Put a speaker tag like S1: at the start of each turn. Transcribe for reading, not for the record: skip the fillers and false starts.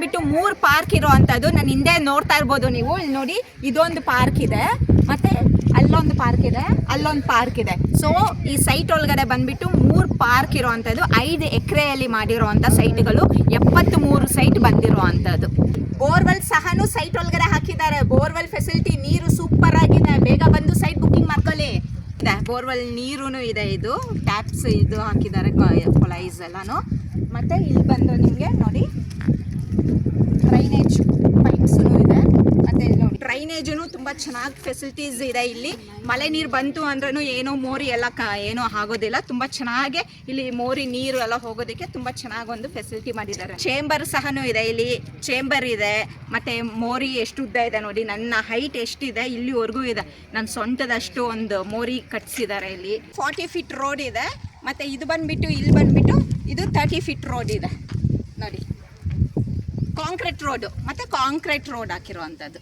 S1: ಬಂದ್ಬಿಟ್ಟು 3 ಪಾರ್ಕ್ ಇರೋ ಅಂಥದ್ದು. ನಾನು ಹಿಂದೆ ನೋಡ್ತಾ ಇರ್ಬೋದು ನೀವು, ಇಲ್ಲಿ ನೋಡಿ ಇದೊಂದು ಪಾರ್ಕ್ ಇದೆ, ಮತ್ತೆ ಅಲ್ಲೊಂದು ಪಾರ್ಕ್ ಇದೆ, ಅಲ್ಲೊಂದು ಪಾರ್ಕ್ ಇದೆ. ಸೊ ಈ ಸೈಟ್ ಒಳಗಡೆ ಬಂದ್ಬಿಟ್ಟು 3 ಪಾರ್ಕ್ ಇರೋ ಅಂಥದ್ದು. 5 ಎಕರೆಯಲ್ಲಿ ಮಾಡಿರೋ ಅಂಥ ಸೈಟ್ಗಳು, 73 ಸೈಟ್ ಬಂದಿರೋ ಅಂಥದ್ದು. ಬೋರ್ವೆಲ್ ಸಹನು ಸೈಟ್ ಒಳಗಡೆ ಹಾಕಿದ್ದಾರೆ. ಬೋರ್ವೆಲ್ ಫೆಸಿಲಿಟಿ, ನೀರು ಸೂಪರ್ ಆಗಿದೆ. ಬೇಗ ಬಂದು ಸೈಟ್ ಬುಕ್ಕಿಂಗ್ ಮಾಡ್ಕೊಳ್ಳಿ. ಬೋರ್ವೆಲ್ ನೀರು ಇದೆ, ಇದು ಟ್ಯಾಪ್ಸ್ ಇದು ಹಾಕಿದ್ದಾರೆ, ಕೊಳೈಸ್ ಎಲ್ಲಾನು. ಮತ್ತೆ ಇಲ್ಲಿ ಬಂದು ನಿಮಗೆ ನೋಡಿ ಡ್ರೈನೇಜ್ ಪೈಪ್ಸು ಇದೆ. ಮತ್ತೆ ಇಲ್ಲಿ ನೋಡಿ ಡ್ರೈನೇಜು ತುಂಬ ಚೆನ್ನಾಗಿ ಫೆಸಿಲಿಟೀಸ್ ಇದೆ. ಇಲ್ಲಿ ಮಳೆ ನೀರು ಬಂತು ಅಂದ್ರೂ ಏನೋ ಮೋರಿ ಎಲ್ಲ ಏನೋ ಆಗೋದಿಲ್ಲ. ತುಂಬ ಚೆನ್ನಾಗಿ ಇಲ್ಲಿ ಮೋರಿ ನೀರು ಎಲ್ಲ ಹೋಗೋದಕ್ಕೆ ತುಂಬ ಚೆನ್ನಾಗಿ ಒಂದು ಫೆಸಿಲಿಟಿ ಮಾಡಿದ್ದಾರೆ. ಚೇಂಬರ್ ಸಹನೂ ಇದೆ, ಇಲ್ಲಿ ಚೇಂಬರ್ ಇದೆ. ಮತ್ತು ಮೋರಿ ಎಷ್ಟು ಉದ್ದ ಇದೆ ನೋಡಿ, ನನ್ನ ಹೈಟ್ ಎಷ್ಟಿದೆ ಇಲ್ಲಿವರೆಗೂ ಇದೆ. ನನ್ನ ಸೊಂಟದಷ್ಟು ಒಂದು ಮೋರಿ ಕಟ್ಸಿದ್ದಾರೆ. ಇಲ್ಲಿ 40 ಫೀಟ್ ರೋಡ್ ಇದೆ. ಮತ್ತು ಇದು ಬಂದುಬಿಟ್ಟು ಇಲ್ಲಿ ಬಂದುಬಿಟ್ಟು ಇದು 30 ಫೀಟ್ ರೋಡ್ ಇದೆ ನೋಡಿ. ಕಾಂಕ್ರೀಟ್ ರೋಡು, ಮತ್ತು ಕಾಂಕ್ರೀಟ್ ರೋಡ್ ಹಾಕಿರೋ ಅಂಥದ್ದು.